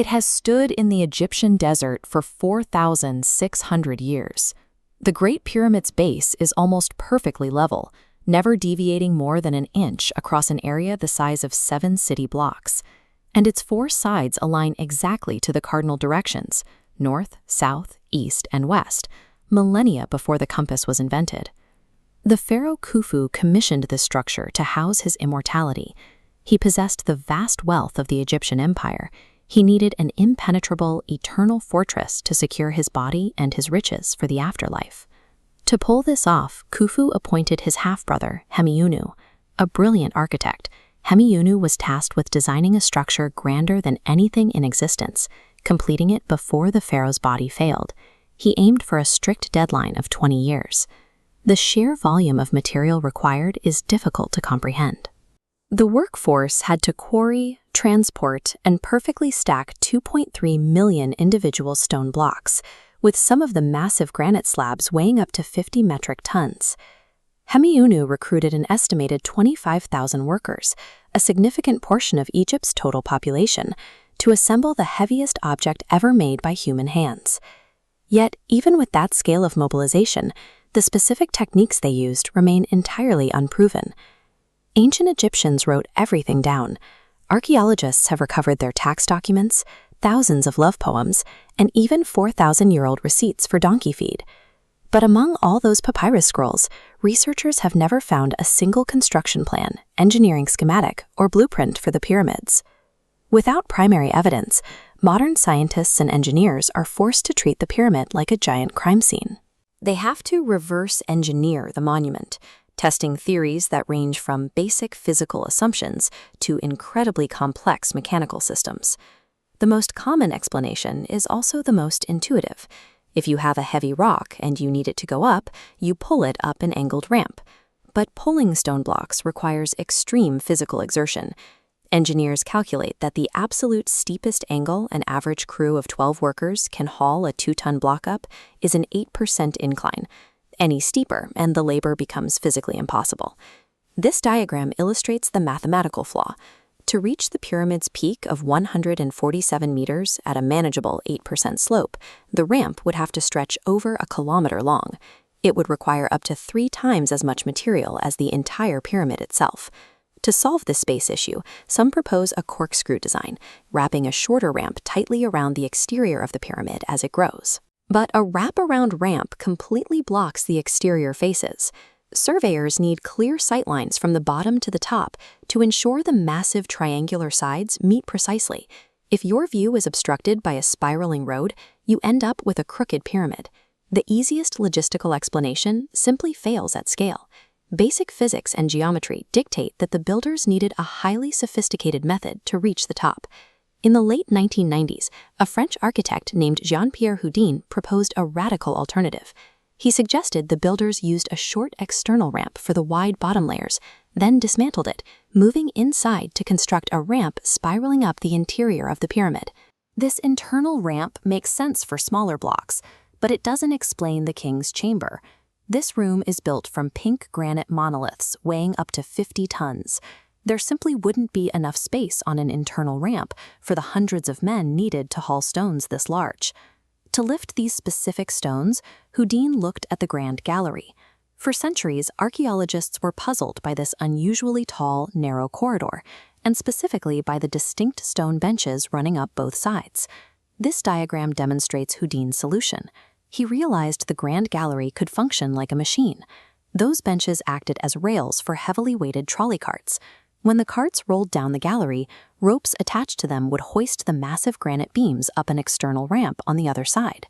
It has stood in the Egyptian desert for 4,600 years. The Great Pyramid's base is almost perfectly level, never deviating more than an inch across an area the size of 7 city blocks. And its 4 sides align exactly to the cardinal directions, north, south, east, and west, millennia before the compass was invented. The pharaoh Khufu commissioned this structure to house his immortality. He possessed the vast wealth of the Egyptian empire. He needed an impenetrable, eternal fortress to secure his body and his riches for the afterlife. To pull this off, Khufu appointed his half-brother, Hemiunu, a brilliant architect. Hemiunu was tasked with designing a structure grander than anything in existence, completing it before the pharaoh's body failed. He aimed for a strict deadline of 20 years. The sheer volume of material required is difficult to comprehend. The workforce had to quarry, transport, and perfectly stack 2.3 million individual stone blocks, with some of the massive granite slabs weighing up to 50 metric tons. Hemiunu recruited an estimated 25,000 workers, a significant portion of Egypt's total population, to assemble the heaviest object ever made by human hands. Yet, even with that scale of mobilization, the specific techniques they used remain entirely unproven. Ancient Egyptians wrote everything down. Archaeologists have recovered their tax documents, thousands of love poems, and even 4,000-year-old receipts for donkey feed. But among all those papyrus scrolls, researchers have never found a single construction plan, engineering schematic, or blueprint for the pyramids. Without primary evidence, modern scientists and engineers are forced to treat the pyramid like a giant crime scene. They have to reverse engineer the monument, testing theories that range from basic physical assumptions to incredibly complex mechanical systems. The most common explanation is also the most intuitive. If you have a heavy rock and you need it to go up, you pull it up an angled ramp. But pulling stone blocks requires extreme physical exertion. Engineers calculate that the absolute steepest angle an average crew of 12 workers can haul a 2-ton block up is an 8% incline. Any steeper, and the labor becomes physically impossible. This diagram illustrates the mathematical flaw. To reach the pyramid's peak of 147 meters at a manageable 8% slope, the ramp would have to stretch over a kilometer long. It would require up to 3 times as much material as the entire pyramid itself. To solve this space issue, some propose a corkscrew design, wrapping a shorter ramp tightly around the exterior of the pyramid as it grows. But a wraparound ramp completely blocks the exterior faces. Surveyors need clear sightlines from the bottom to the top to ensure the massive triangular sides meet precisely. If your view is obstructed by a spiraling road, you end up with a crooked pyramid. The easiest logistical explanation simply fails at scale. Basic physics and geometry dictate that the builders needed a highly sophisticated method to reach the top. In the late 1990s, a French architect named Jean-Pierre Houdin proposed a radical alternative. He suggested the builders used a short external ramp for the wide bottom layers, then dismantled it, moving inside to construct a ramp spiraling up the interior of the pyramid. This internal ramp makes sense for smaller blocks, but it doesn't explain the king's chamber. This room is built from pink granite monoliths weighing up to 50 tons. There simply wouldn't be enough space on an internal ramp for the hundreds of men needed to haul stones this large. To lift these specific stones, Houdin looked at the Grand Gallery. For centuries, archaeologists were puzzled by this unusually tall, narrow corridor, and specifically by the distinct stone benches running up both sides. This diagram demonstrates Houdin's solution. He realized the Grand Gallery could function like a machine. Those benches acted as rails for heavily weighted trolley carts. When the carts rolled down the gallery, ropes attached to them would hoist the massive granite beams up an external ramp on the other side.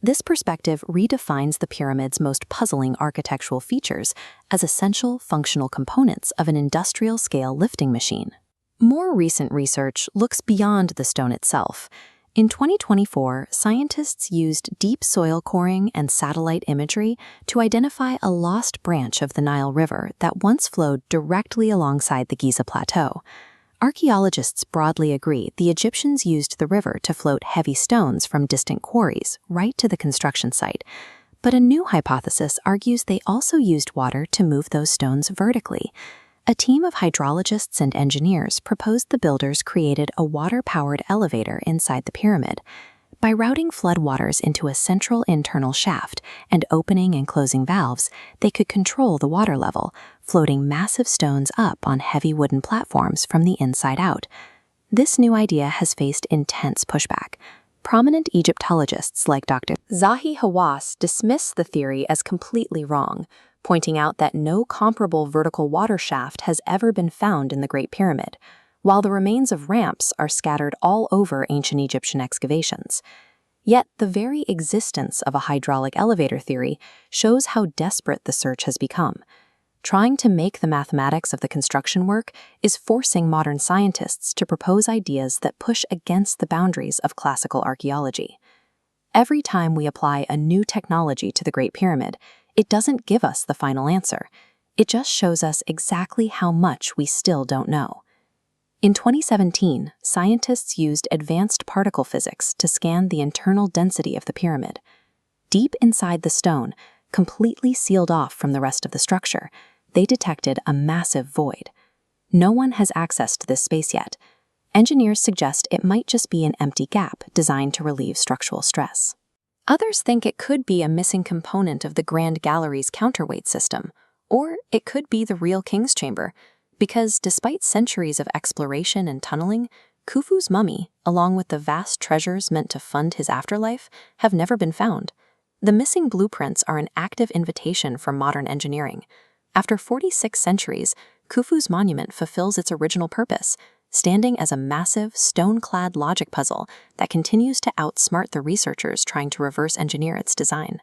This perspective redefines the pyramid's most puzzling architectural features as essential functional components of an industrial-scale lifting machine. More recent research looks beyond the stone itself. In 2024, scientists used deep soil coring and satellite imagery to identify a lost branch of the Nile River that once flowed directly alongside the Giza Plateau. Archaeologists broadly agree the Egyptians used the river to float heavy stones from distant quarries right to the construction site. But a new hypothesis argues they also used water to move those stones vertically. A team of hydrologists and engineers proposed the builders created a water-powered elevator inside the pyramid. By routing floodwaters into a central internal shaft and opening and closing valves, they could control the water level, floating massive stones up on heavy wooden platforms from the inside out. This new idea has faced intense pushback. Prominent Egyptologists like Dr. Zahi Hawass dismiss the theory as completely wrong, pointing out that no comparable vertical water shaft has ever been found in the Great Pyramid, while the remains of ramps are scattered all over ancient Egyptian excavations. Yet the very existence of a hydraulic elevator theory shows how desperate the search has become. Trying to make the mathematics of the construction work is forcing modern scientists to propose ideas that push against the boundaries of classical archaeology. Every time we apply a new technology to the Great Pyramid, it doesn't give us the final answer. It just shows us exactly how much we still don't know. In 2017, scientists used advanced particle physics to scan the internal density of the pyramid. Deep inside the stone, completely sealed off from the rest of the structure, they detected a massive void. No one has access to this space yet. Engineers suggest it might just be an empty gap designed to relieve structural stress. Others think it could be a missing component of the Grand Gallery's counterweight system, or it could be the real King's Chamber, because despite centuries of exploration and tunneling, Khufu's mummy, along with the vast treasures meant to fund his afterlife, have never been found. The missing blueprints are an active invitation for modern engineering. After 46 centuries, Khufu's monument fulfills its original purpose, standing as a massive, stone-clad logic puzzle that continues to outsmart the researchers trying to reverse engineer its design.